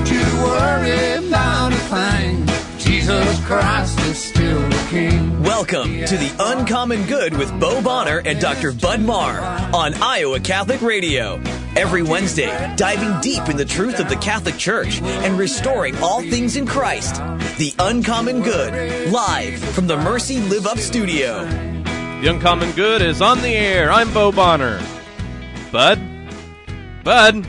Don't you worry about a thing. Jesus Christ is still the King. Welcome to The Uncommon Good with Bo Bonner and Dr. Bud Marr on Iowa Catholic Radio. Every Wednesday, diving deep in the truth of the Catholic Church and restoring all things in Christ. The Uncommon Good, live from the Mercy Live Up studio. The Uncommon Good is on the air. I'm Bo Bonner. Bud? Bud?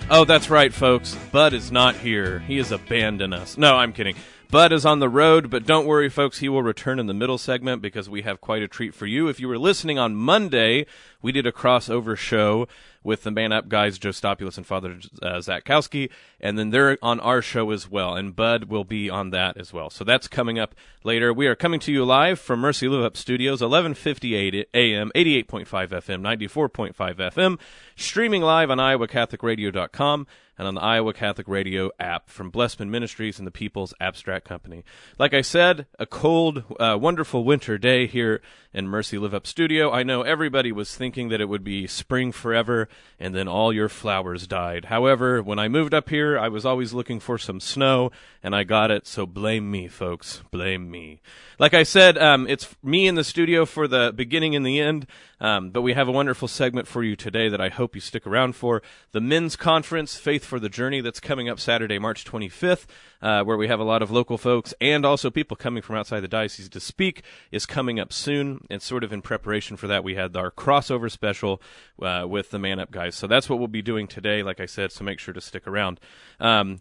Oh, that's right, folks. Bud is not here. He has abandoned us. No, I'm kidding. Bud is on the road, but don't worry, folks. He will return in the middle segment because we have quite a treat for you. If you were listening on Monday, we did a crossover show with the Man Up guys, Joe Stopulos and Father Zatkowski, and then they're on our show as well, and Bud will be on that as well. So that's coming up later. We are coming to you live from Mercy Live Up Studios, 11:58 a.m., 88.5 FM, 94.5 FM, streaming live on iowacatholicradio.com and on the Iowa Catholic Radio app from Blessman Ministries and the People's Abstract Company. Like I said, a cold, wonderful winter day here in Mercy Live Up Studio. I know everybody was thinking that it would be spring forever and then all your flowers died. However, when I moved up here, I was always looking for some snow, and I got it, so blame me, folks. Blame me. Like I said, it's me in the studio for the beginning and the end, but we have a wonderful segment for you today that I hope you stick around for. The Men's Conference, Faith for the Journey, that's coming up Saturday, March 25th, where we have a lot of local folks and also people coming from outside the diocese to speak, is coming up soon. And sort of in preparation for that, we had our crossover special with the Man Up guys. So that's what we'll be doing today, like I said, so make sure to stick around.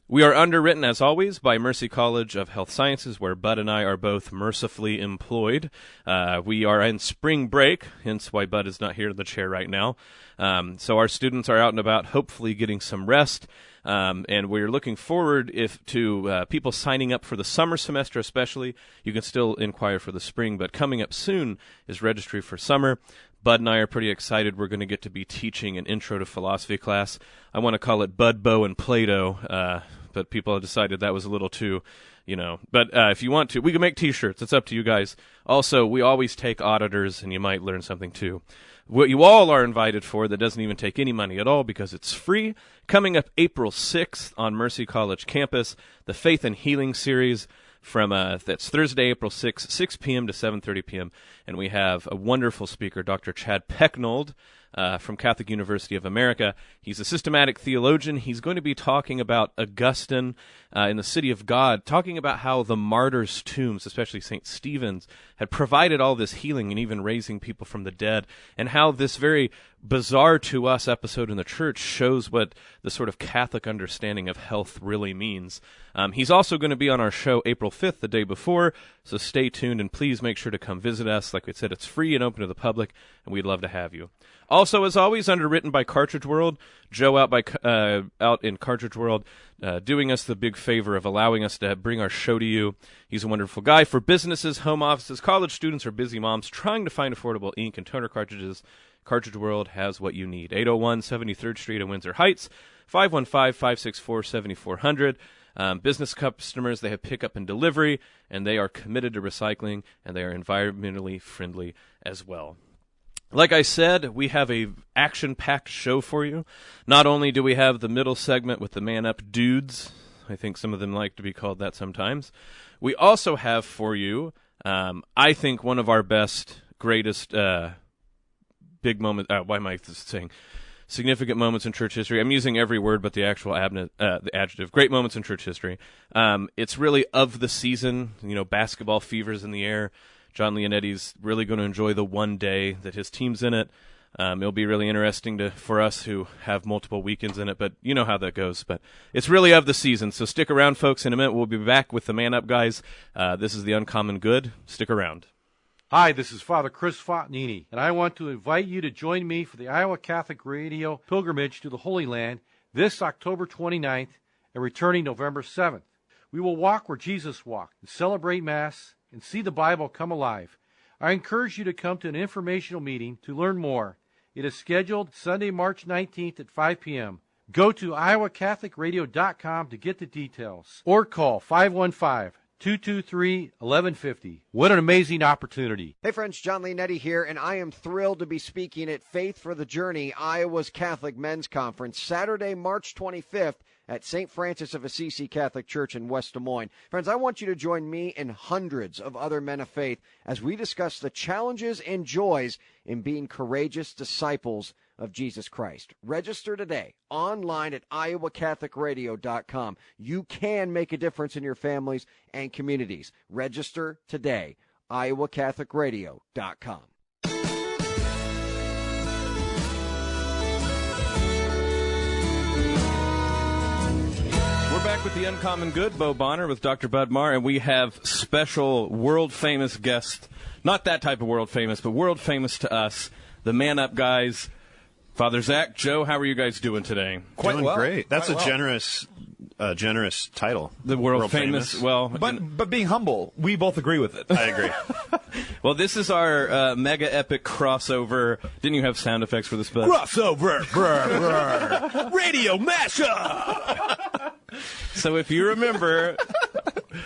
We are underwritten, as always, by Mercy College of Health Sciences, where Bud and I are both mercifully employed. We are in spring break, hence why Bud is not here in the chair right now. So our students are out and about, hopefully getting some rest. And we're looking forward to people signing up for the summer semester especially. You can still inquire for the spring, but coming up soon is registry for summer. Bud and I are pretty excited. We're going to get to be teaching an intro to philosophy class. I want to call it Bud, Bo, and Plato, but people have decided that was a little too, But if you want to, we can make T-shirts. It's up to you guys. Also, we always take auditors, and you might learn something too. What you all are invited for that doesn't even take any money at all because it's free. Coming up April 6th on Mercy College campus, the Faith and Healing series from that's Thursday, April 6th, 6 p.m. to 7:30 p.m. And we have a wonderful speaker, Dr. Chad Pecknold, from Catholic University of America. He's a systematic theologian. He's going to be talking about Augustine in the City of God, talking about how the martyrs' tombs, especially St. Stephen's, had provided all this healing and even raising people from the dead, and how this very bizarre to us episode in the church shows what the sort of Catholic understanding of health really means. He's also going to be on our show April 5th, the day before, so stay tuned and please make sure to come visit us. Like we said, it's free and open to the public, and we'd love to have you. Also, as always, underwritten by Cartridge World. Joe out in Cartridge World doing us the big favor of allowing us to bring our show to you. He's a wonderful guy. For businesses, home offices, college students, or busy moms trying to find affordable ink and toner cartridges, Cartridge World has what you need. 801 73rd Street in Windsor Heights, 515-564-7400. Business customers, they have pickup and delivery, and they are committed to recycling, and they are environmentally friendly as well. Like I said, we have a action-packed show for you. Not only do we have the middle segment with the Man Up dudes, I think some of them like to be called that sometimes, we also have for you, I think, one of our best, greatest big moments, why am I saying significant moments in church history? I'm using every word but the actual the adjective. Great moments in church history. It's really of the season. Basketball fever's in the air. John Leonetti's really going to enjoy the one day that his team's in it. It'll be really interesting for us who have multiple weekends in it, but you know how that goes. But it's really of the season, so stick around, folks. In a minute, we'll be back with the Man Up guys. This is the Uncommon Good. Stick around. Hi, this is Father Chris Fontanini, and I want to invite you to join me for the Iowa Catholic Radio Pilgrimage to the Holy Land this October 29th and returning November 7th. We will walk where Jesus walked and celebrate Mass and see the Bible come alive. I encourage you to come to an informational meeting to learn more. It is scheduled Sunday, March 19th at 5 p.m. Go to iowacatholicradio.com to get the details or call 515 223-1150. What an amazing opportunity. Hey friends, John Leonetti here, and I am thrilled to be speaking at Faith for the Journey, Iowa's Catholic Men's Conference, Saturday, March 25th at St. Francis of Assisi Catholic Church in West Des Moines. Friends, I want you to join me and hundreds of other men of faith as we discuss the challenges and joys in being courageous disciples of Jesus Christ. Register today online at iowacatholicradio.com. You can make a difference in your families and communities. Register today, iowacatholicradio.com. We're back with the Uncommon Good, Bo Bonner with Dr. Bud Marr, and we have special world-famous guest, not that type of world-famous, but world-famous to us, the Man Up guys, Father Zach, Joe. How are you guys doing today? Doing well. Great. That's a generous title. The world famous. Well, but being humble, we both agree with it. I agree. Well, this is our mega epic crossover. Didn't you have sound effects for this, Bud? Crossover, radio mashup. So if you remember,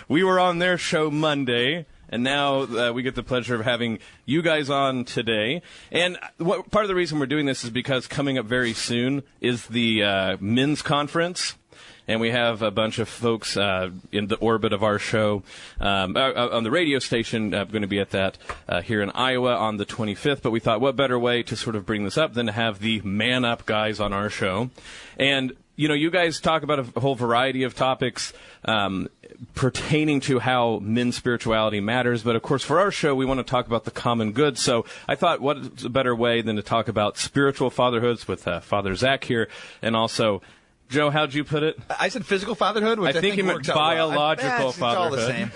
we were on their show Monday. And now we get the pleasure of having you guys on today. And part of the reason we're doing this is because coming up very soon is the men's conference. And we have a bunch of folks in the orbit of our show on the radio station going to be at that here in Iowa on the 25th. But we thought, what better way to sort of bring this up than to have the Man Up guys on our show. And, you know, you guys talk about a whole variety of topics pertaining to how men's spirituality matters. But, of course, for our show, we want to talk about the common good. So I thought, what's a better way than to talk about spiritual fatherhoods with Father Zach here, and also, Joe, how'd you put it? I said physical fatherhood, which I think he meant biological fatherhood. It's all the same.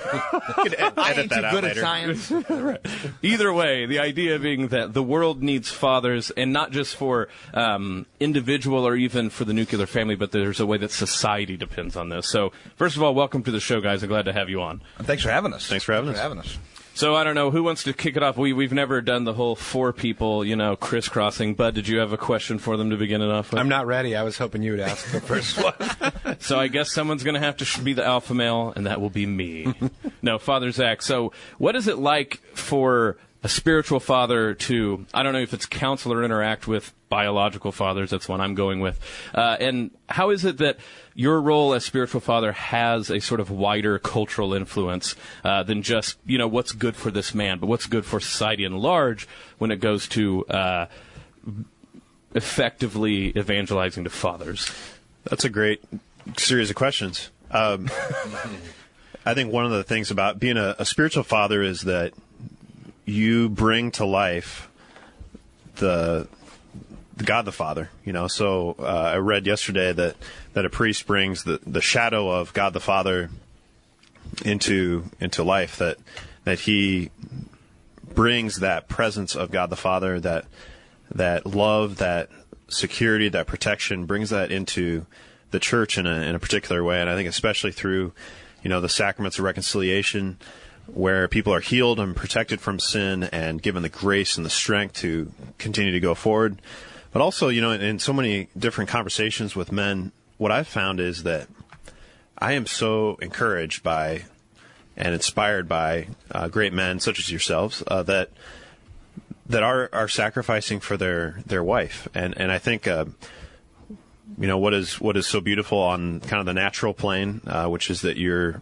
I ain't too good at science. Right. Either way, the idea being that the world needs fathers, and not just for individual or even for the nuclear family, but there's a way that society depends on this. So, first of all, welcome to the show, guys. I'm glad to have you on. Thanks for having us. Thanks for having us. So, I don't know, who wants to kick it off? We've never done the whole four people, crisscrossing. Bud, did you have a question for them to begin it off with? I'm not ready. I was hoping you would ask the first one. So I guess someone's going to have to be the alpha male, and that will be me. No, Father Zach, so what is it like for a spiritual father to, I don't know if it's counsel or interact with biological fathers, that's one I'm going with, and how is it that your role as spiritual father has a sort of wider cultural influence than just, what's good for this man, but what's good for society at large when it goes to effectively evangelizing to fathers? That's a great series of questions. I think one of the things about being a spiritual father is that you bring to life the God the Father, So I read yesterday that a priest brings the shadow of God the Father into life. That he brings that presence of God the Father, that love, that security, that protection, brings that into the church in a particular way. And I think especially through the sacraments of reconciliation, where people are healed and protected from sin and given the grace and the strength to continue to go forward. But also, in so many different conversations with men, what I've found is that I am so encouraged by and inspired by great men such as yourselves that are sacrificing for their wife. And I think, what is so beautiful on kind of the natural plane, which is that you're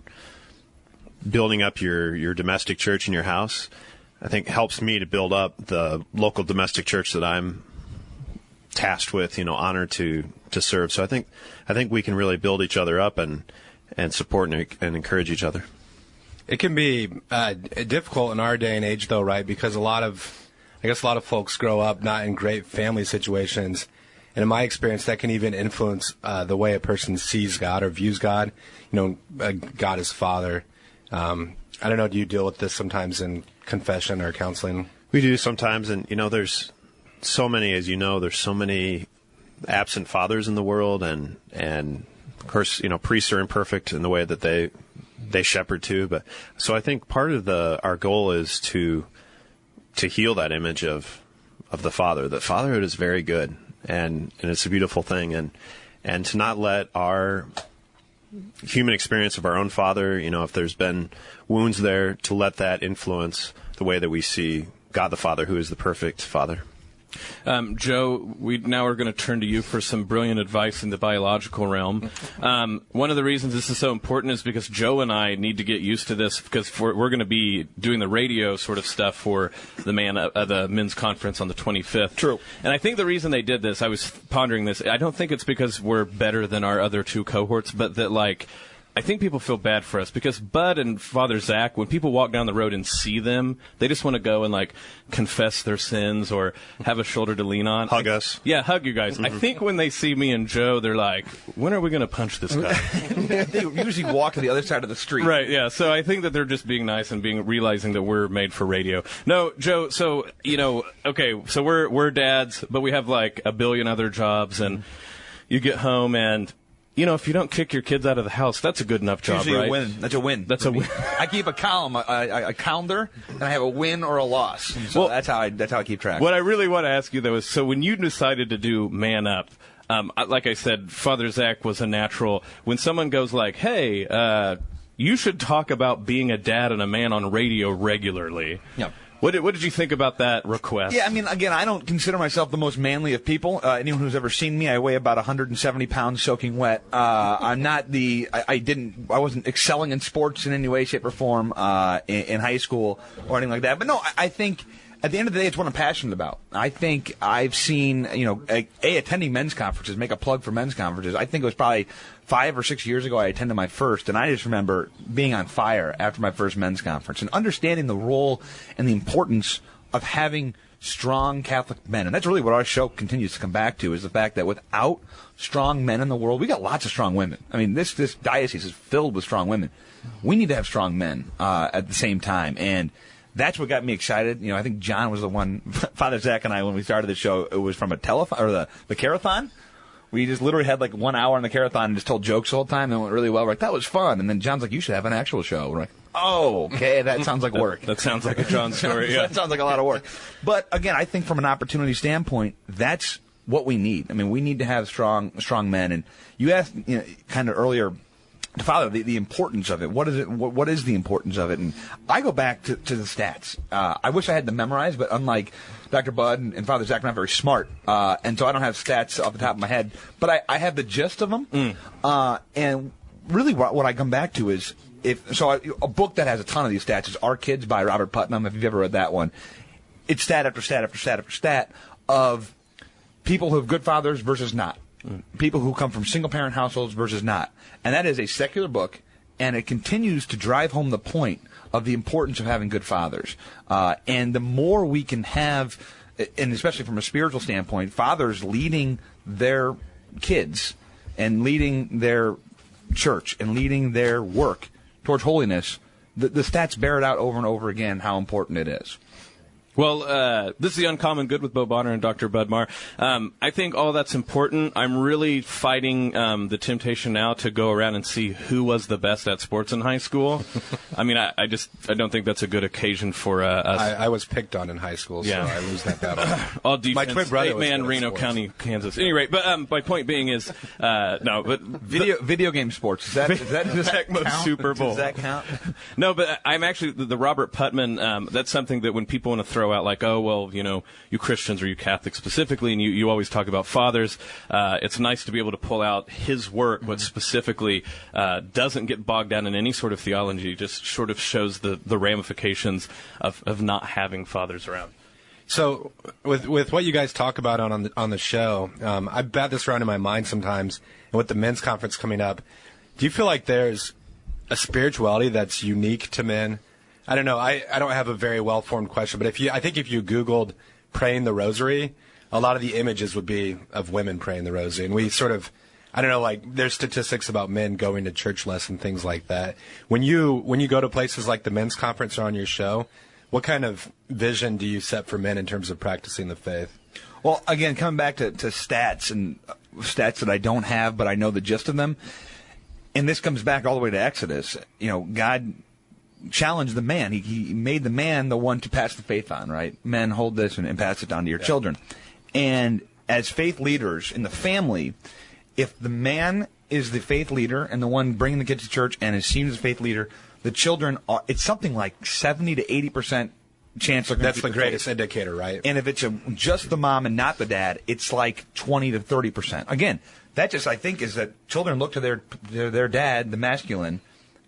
building up your domestic church in your house, I think helps me to build up the local domestic church that I'm tasked with, honored to serve. So I think we can really build each other up and support and encourage each other. It can be difficult in our day and age, though, right? Because a lot of folks grow up not in great family situations. And in my experience, that can even influence the way a person sees God or views God. God as Father. I don't know, do you deal with this sometimes in confession or counseling? We do sometimes, and there's so many, as there's so many absent fathers in the world, and of course, priests are imperfect in the way that they shepherd too. But so I think part of our goal is to heal that image of the father. That fatherhood is very good, and it's a beautiful thing, and to not let our human experience of our own father, if there's been wounds there, to let that influence the way that we see God the Father, who is the perfect Father. Joe, we now are going to turn to you for some brilliant advice in the biological realm. One of the reasons this is so important is because Joe and I need to get used to this, because we're going to be doing the radio sort of stuff for the men's conference on the 25th. True. And I think the reason they did this, I was pondering this, I don't think it's because we're better than our other two cohorts, but that, I think people feel bad for us because Bud and Father Zach, when people walk down the road and see them, they just want to go and confess their sins or have a shoulder to lean on. Hug us. Yeah, hug you guys. Mm-hmm. I think when they see me and Joe, they're like, when are we going to punch this guy? They usually walk to the other side of the street. Right, yeah. So I think that they're just being nice and realizing that we're made for radio. No, Joe, so, okay, so we're dads, but we have a billion other jobs, and you get home and... if you don't kick your kids out of the house, that's a good enough job, usually right? A win. That's a win. That's a win. I keep a column, a calendar, and I have a win or a loss. So that's how I keep track. What I really want to ask you, though, is so when you decided to do Man Up, like I said, Father Zach was a natural. When someone goes hey, you should talk about being a dad and a man on radio regularly. Yeah. What did you think about that request? Yeah, again, I don't consider myself the most manly of people. Anyone who's ever seen me, I weigh about 170 pounds soaking wet. I'm not I wasn't excelling in sports in any way, shape, or form in high school or anything like that. But no, I think at the end of the day, it's what I'm passionate about. I think I've seen, attending men's conferences, make a plug for men's conferences. I think it was probably 5 or 6 years ago I attended my first, and I just remember being on fire after my first men's conference and understanding the role and the importance of having strong Catholic men. And that's really what our show continues to come back to, is the fact that without strong men in the world, we got lots of strong women. This diocese is filled with strong women. We need to have strong men at the same time. And that's what got me excited. I think John was the one, Father Zach and I, when we started the show, it was from a telethon, or the carathon. We just literally had 1 hour on the carathon and just told jokes the whole time. And it went really well. We're like, that was fun. And then John's like, you should have an actual show. We're like, oh, okay, that sounds like work. That sounds like a John story, yeah. That sounds like a lot of work. But again, I think from an opportunity standpoint, that's what we need. We need to have strong men. And you asked kind of earlier, Father, the importance of it. What is it? What is the importance of it? And I go back to the stats. I wish I had them memorized, but unlike Dr. Bud and Father Zach, I'm not very smart, and so I don't have stats off the top of my head. But I have the gist of them. And really, what I come back to is a book that has a ton of these stats is Our Kids by Robert Putnam. If you've ever read that one, it's stat after stat after stat after stat of people who have good fathers versus not. People who come from single-parent households versus not. And that is a secular book, and it continues to drive home the point of the importance of having good fathers. And the more we can have, and especially from a spiritual standpoint, fathers leading their kids and leading their church and leading their work towards holiness, the stats bear it out over and over again how important it is. Well, this is The Uncommon Good with Bo Bonner and Dr. Bud Marr. I think all that's important. I'm really fighting the temptation now to go around and see who was the best at sports in high school. I don't think that's a good occasion for us. I was picked on in high school, so I lose that battle. All defense, my twin brother 8-man, Reno County, Kansas. At any rate, but my point being is, video game sports. Does that count? Super Bowl. Does that count? No, but I'm actually the Robert Putnam. That's something that when people want to throw out you Christians or you Catholics specifically, and you always talk about fathers, it's nice to be able to pull out his work, but specifically doesn't get bogged down in any sort of theology, just sort of shows the ramifications of not having fathers around. So with what you guys talk about on the show, I bat this around in my mind sometimes, and with the men's conference coming up, do you feel like there's a spirituality that's unique to men? I don't know. I don't have a very well-formed question, but I think if you Googled praying the rosary, a lot of the images would be of women praying the rosary. And we sort of, I don't know, there's statistics about men going to church less and things like that. When you go to places like the men's conference or on your show, what kind of vision do you set for men in terms of practicing the faith? Well, again, coming back to stats and stats that I don't have, but I know the gist of them. And this comes back all the way to Exodus. God challenged the man. He made the man the one to pass the faith on, right? Men, hold this and pass it on to your children. And as faith leaders in the family, if the man is the faith leader and the one bringing the kids to church and is seen as a faith leader, the children are, it's something like 70 to 80% chance they're going to That's the greatest indicator, right? And if it's just the mom and not the dad, it's like 20 to 30%. Again, that just, I think, is that children look to their dad, the masculine,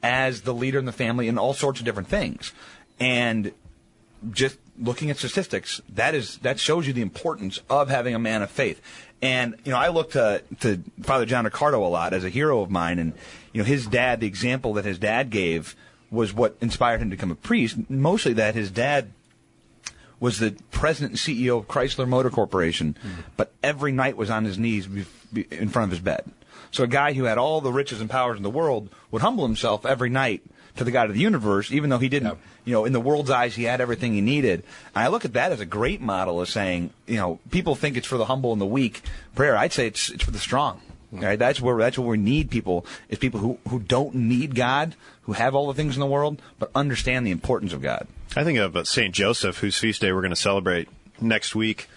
as the leader in the family in all sorts of different things. And just looking at statistics, that shows you the importance of having a man of faith. And, I look to Father John Ricardo a lot as a hero of mine. And, his dad, the example that his dad gave was what inspired him to become a priest. Mostly that his dad was the president and CEO of Chrysler Motor Corporation, but every night was on his knees in front of his bed. So a guy who had all the riches and powers in the world would humble himself every night to the God of the universe, even though he didn't, in the world's eyes, he had everything he needed. And I look at that as a great model of saying, people think it's for the humble and the weak. Prayer, I'd say it's for the strong. Right? That's where we need people, is people who don't need God, who have all the things in the world, but understand the importance of God. I think of St. Joseph, whose feast day we're going to celebrate next week,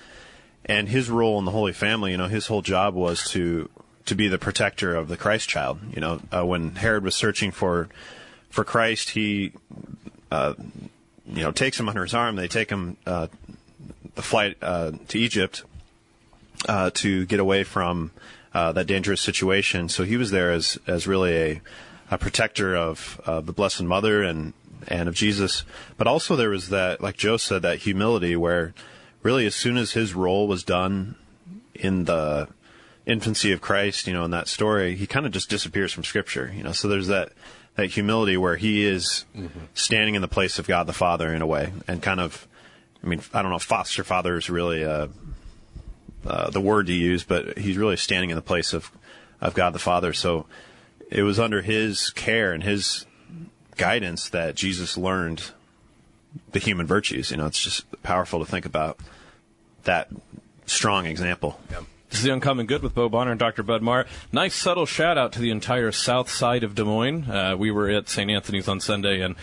and his role in the Holy Family. His whole job was to be the protector of the Christ child. When Herod was searching for Christ, he takes him under his arm. They take him the flight to Egypt to get away from that dangerous situation. So he was there as really a protector of the Blessed Mother and of Jesus. But also there was that, like Joe said, that humility where really as soon as his role was done in the infancy of Christ, in that story, he kind of just disappears from Scripture. So there's that humility where he is standing in the place of God the Father in a way, and kind of, I don't know if foster father is really the word to use, but he's really standing in the place of God the Father. So it was under his care and his guidance that Jesus learned the human virtues. It's just powerful to think about that strong example. Yeah. This is The Uncommon Good with Bo Bonner and Dr. Bud Marr. Nice subtle shout out to the entire south side of Des Moines. We were at St. Anthony's on Sunday, and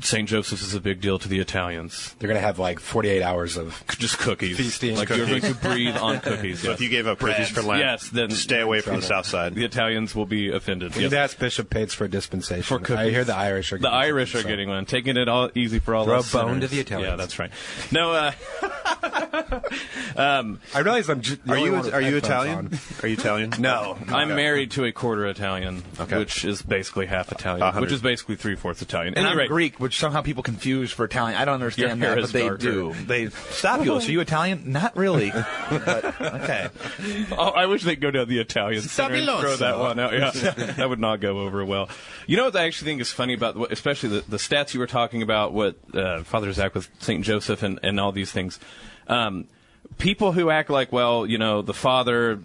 St. Joseph's is a big deal to the Italians. They're going to have like 48 hours of just cookies. Feasting. Like cookies. You're going to breathe on cookies. So if you gave up cookies for Lent, then stay away from the south side. The Italians will be offended. You'd ask Bishop Pates for a dispensation. For cookies. I hear the Irish are getting one. Taking it all easy for all Throw us a bone sinners. to the Italians. Yeah, that's right. No, I realize I'm Are you Italian? Are you Italian? No. I'm married to a quarter Italian, which is basically half Italian, which is basically 3/4 Italian. And I'm Greek, which somehow people confuse for Italian. I don't understand Your hair that, but is they darker. do. Stopulos, are you Italian? Not really. But, okay. Oh, I wish they'd go down the Italian center and throw that one out. Yeah, that would not go over well. You know what I actually think is funny about, especially the stats you were talking about, what Father Zach with St. Joseph and all these things. People who act like, the father,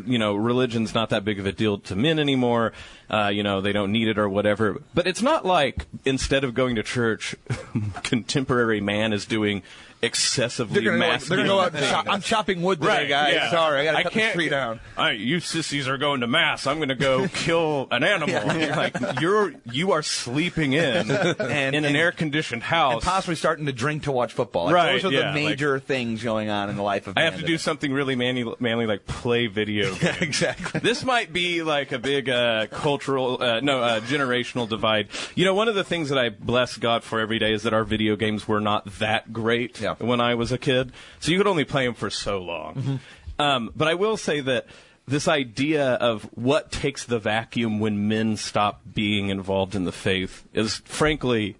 religion's not that big of a deal to men anymore. They don't need it or whatever. But it's not like instead of going to church, contemporary man is doing excessively masculine. They're going to go out. I'm chopping wood today, guys. Yeah. Sorry, I got to cut the tree down. You sissies are going to mass. I'm going to go kill an animal. Yeah. Like you are sleeping in an air-conditioned house, and possibly starting to drink to watch football. Right? Those are the major things going on in the life of. I have to do something really manly, like play video games. Yeah, exactly. This might be like a big generational divide. One of the things that I bless God for every day is that our video games were not that great when I was a kid, so you could only play them for so long. But I will say that this idea of what takes the vacuum when men stop being involved in the faith is, frankly,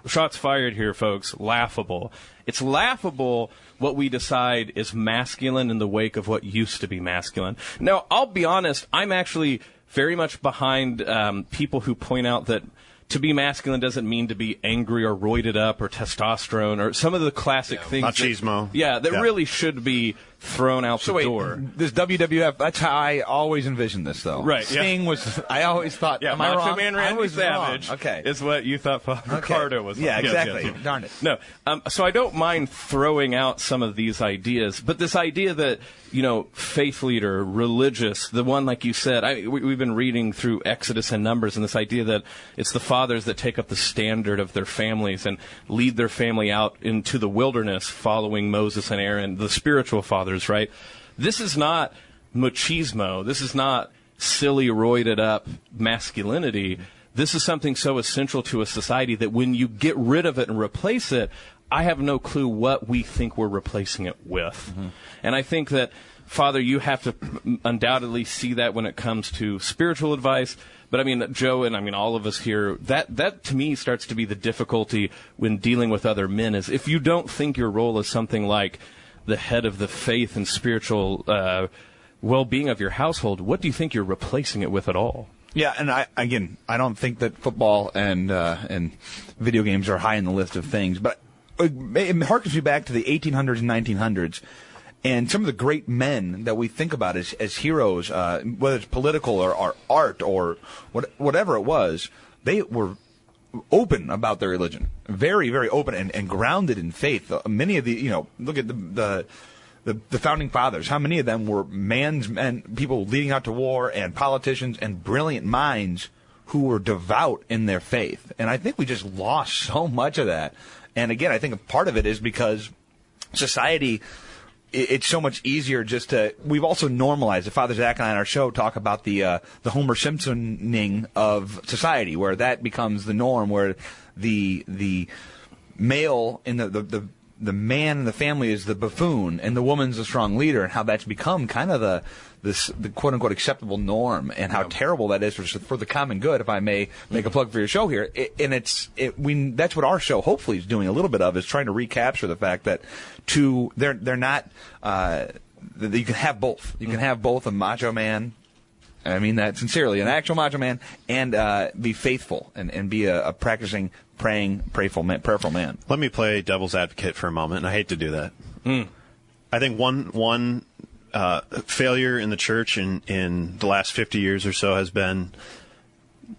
shots fired here, folks, laughable. It's laughable what we decide is masculine in the wake of what used to be masculine. Now, I'll be honest, I'm actually very much behind people who point out that to be masculine doesn't mean to be angry or roided up or testosterone or some of the classic things. Machismo. That really should be thrown out the door. This WWF, that's how I always envisioned this, though. Right. Sting was, I always thought, am I Macho wrong? Man Randy I was Savage wrong. Okay. is what you thought Ricardo was. Yeah, Yes, exactly. yes, yes. Darn it. No, so I don't mind throwing out some of these ideas, but this idea that, faith leader, religious, the one, like you said, we've been reading through Exodus and Numbers, and this idea that it's the fathers that take up the standard of their families and lead their family out into the wilderness following Moses and Aaron, the spiritual fathers, right? This is not machismo. This is not silly, roided up masculinity. This is something so essential to a society that when you get rid of it and replace it, I have no clue what we think we're replacing it with. Mm-hmm. And I think that, Father, you have to undoubtedly see that when it comes to spiritual advice. But I mean, Joe, and I mean all of us here, that to me starts to be the difficulty when dealing with other men, is if you don't think your role is something like the head of the faith and spiritual well-being of your household, what do you think you're replacing it with at all? Yeah, and I don't think that football and video games are high on the list of things, but it harkens me back to the 1800s and 1900s, and some of the great men that we think about as heroes, whether it's political or art or whatever it was, they were open about their religion, very, very open and grounded in faith. Many of the, look at the founding fathers, how many of them were men, people leading out to war, and politicians and brilliant minds who were devout in their faith. And I think we just lost so much of that. And again, I think a part of it is because society, it's so much easier just to, we've also normalized, Father Zach and I on our show talk about the Homer Simpsoning of society, where that becomes the norm, where the male in the man in the family is the buffoon and the woman's the strong leader, and how that's become kind of the quote unquote acceptable norm, and how terrible that is for the common good, if I may make a plug for your show here. That's what our show hopefully is doing a little bit of, is trying to recapture the fact that they're not you can have both. You can have both a macho man, I mean that sincerely, an actual macho man, and be faithful and be a practicing, prayerful man. Let me play devil's advocate for a moment, and I hate to do that. I think one failure in the church in the last 50 years or so has been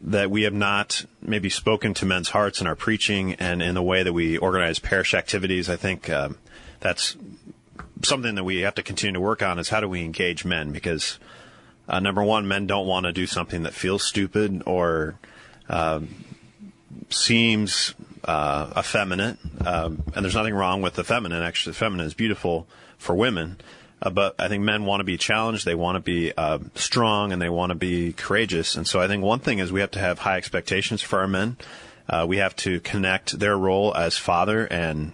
that we have not maybe spoken to men's hearts in our preaching and in the way that we organize parish activities. I think that's something that we have to continue to work on, is how do we engage men? Because number one, men don't want to do something that feels stupid or seems effeminate, and there's nothing wrong with the feminine. Actually, the feminine is beautiful for women, but I think men want to be challenged, they want to be strong, and they want to be courageous. And so I think one thing is we have to have high expectations for our men. We have to connect their role as father and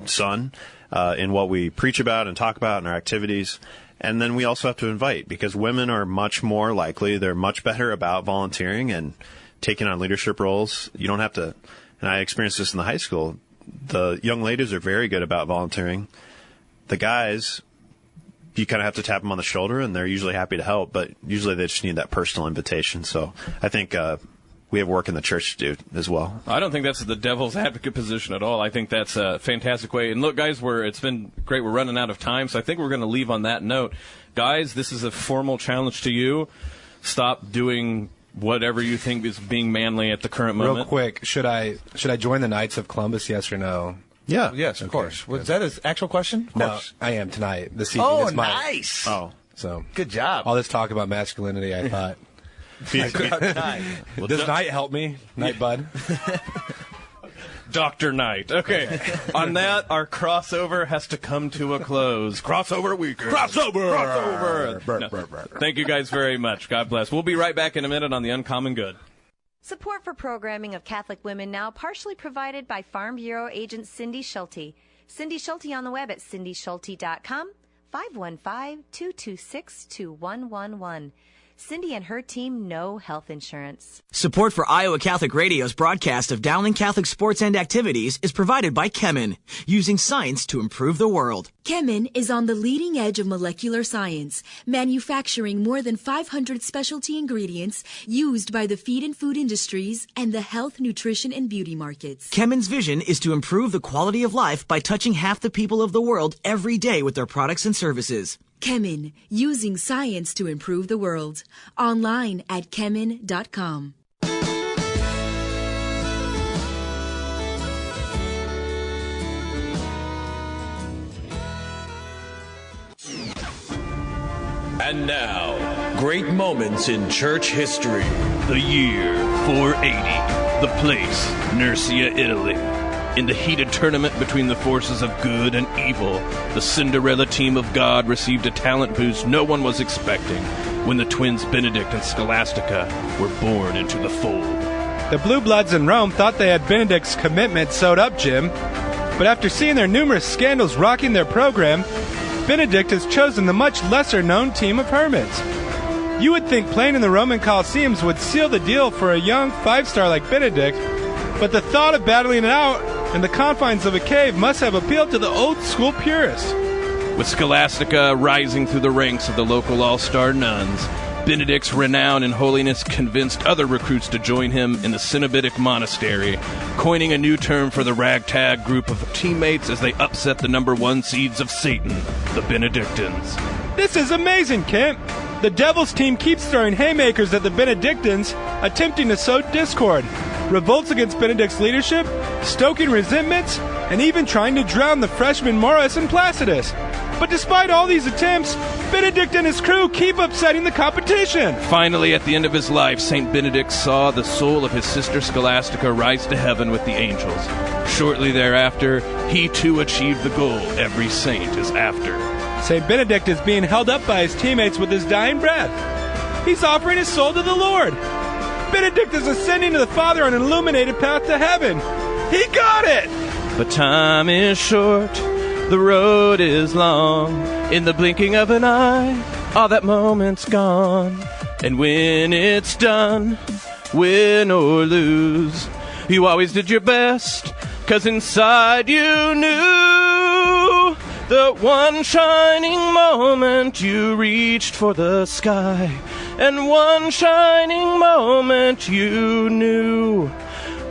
son in what we preach about and talk about in our activities. And then we also have to invite, because women are much more likely, they're much better about volunteering and taking on leadership roles. You don't have to, and I experienced this in the high school, the young ladies are very good about volunteering. The guys, you kind of have to tap them on the shoulder, and they're usually happy to help, but usually they just need that personal invitation. So I think we have work in the church to do as well. I don't think that's the devil's advocate position at all. I think that's a fantastic way. And look, guys, it's been great. We're running out of time, so I think we're going to leave on that note. Guys, this is a formal challenge to you. Stop doing whatever you think is being manly at the current moment. Real quick, should I join the Knights of Columbus, yes or no? Yeah. Yes, of course. Was that an actual question? Of course. No, I am tonight. This evening. Oh, nice. Oh. So good job. All this talk about masculinity, I thought. Does Knight help me? Knight Bud? Dr. Knight. Okay. On that, our crossover has to come to a close. Crossover weekend. Crossover. No. Thank you guys very much. God bless. We'll be right back in a minute on The Uncommon Good. Support for programming of Catholic Women Now partially provided by Farm Bureau agent Cindy Schulte. Cindy Schulte on the web at cindyschulte.com, 515-226-2111. Cindy and her team know health insurance. Support for Iowa Catholic Radio's broadcast of Dowling Catholic sports and activities is provided by Chemin, using science to improve the world. Chemin is on the leading edge of molecular science, manufacturing more than 500 specialty ingredients used by the feed and food industries and the health, nutrition, and beauty markets. Chemin's vision is to improve the quality of life by touching half the people of the world every day with their products and services. Chemin, using science to improve the world. Online at chemin.com. And now, great moments in church history. The year 480. The place, Nursia, Italy. In the heated tournament between the forces of good and evil, the Cinderella team of God received a talent boost no one was expecting. when the twins Benedict and Scholastica were born into the fold. The Blue Bloods in Rome thought they had Benedict's commitment sewed up, Jim. But after seeing their numerous scandals rocking their program, Benedict has chosen the much lesser-known team of hermits. You would think playing in the Roman Colosseums would seal the deal for a young five-star like Benedict, but the thought of battling it out in the confines of a cave must have appealed to the old-school purists. With Scholastica rising through the ranks of the local all-star nuns, Benedict's renown and holiness convinced other recruits to join him in the Cenobitic monastery, coining a new term for the ragtag group of teammates as they upset the number 1 seeds of Satan, the Benedictines. This is amazing, Kent. The Devil's team keeps throwing haymakers at the Benedictines, attempting to sow discord, revolts against Benedict's leadership, stoking resentments, and even trying to drown the freshmen Morris and Placidus. But despite all these attempts, Benedict and his crew keep upsetting the competition. Finally, at the end of his life, St. Benedict saw the soul of his sister Scholastica rise to heaven with the angels. Shortly thereafter, he too achieved the goal every saint is after. St. Benedict is being held up by his teammates with his dying breath. He's offering his soul to the Lord. Benedict is ascending to the Father on an illuminated path to heaven. He got it! But time is short, the road is long. In the blinking of an eye, all that moment's gone. And when it's done, win or lose, you always did your best, 'cause inside you knew the one shining moment you reached for the sky, and one shining moment you knew,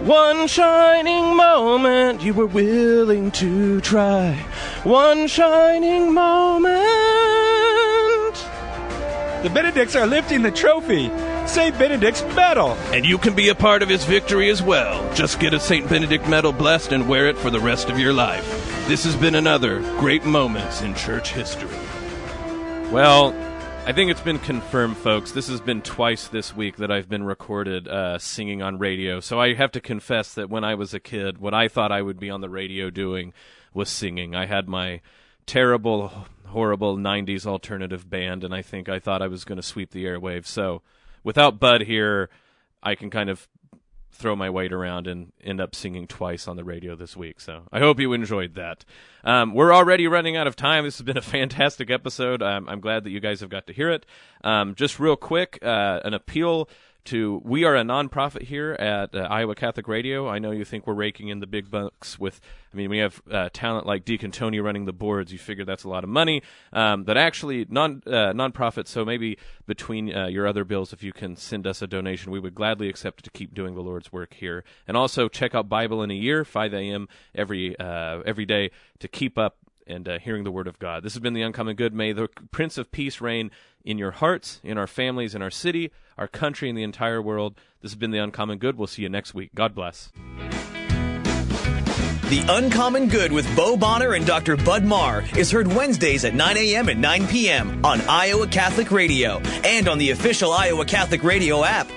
one shining moment you were willing to try, one shining moment. The Benedicts are lifting the trophy, St. Benedict's medal. And you can be a part of his victory as well. Just get a St. Benedict medal blessed and wear it for the rest of your life. This has been another Great Moments in Church History. Well, I think it's been confirmed, folks. This has been twice this week that I've been recorded singing on radio. So I have to confess that when I was a kid, what I thought I would be on the radio doing was singing. I had my terrible, horrible 90s alternative band, and I thought I was going to sweep the airwaves. So without Bud here, I can kind of throw my weight around and end up singing twice on the radio this week. So I hope you enjoyed that. We're already running out of time. This has been a fantastic episode. I'm glad that you guys have got to hear it. Just real quick, an appeal to, we are a nonprofit here at Iowa Catholic Radio. I know you think we're raking in the big bucks with, we have talent like Deacon Tony running the boards. You figure that's a lot of money. But actually, nonprofit, so maybe between your other bills, if you can send us a donation, we would gladly accept it to keep doing the Lord's work here. And also check out Bible in a Year, 5 a.m. every day to keep up and hearing the Word of God. This has been The Uncommon Good. May the Prince of Peace reign in your hearts, in our families, in our city, our country, and the entire world. This has been The Uncommon Good. We'll see you next week. God bless. The Uncommon Good with Bo Bonner and Dr. Bud Marr is heard Wednesdays at 9 a.m. and 9 p.m. on Iowa Catholic Radio and on the official Iowa Catholic Radio app.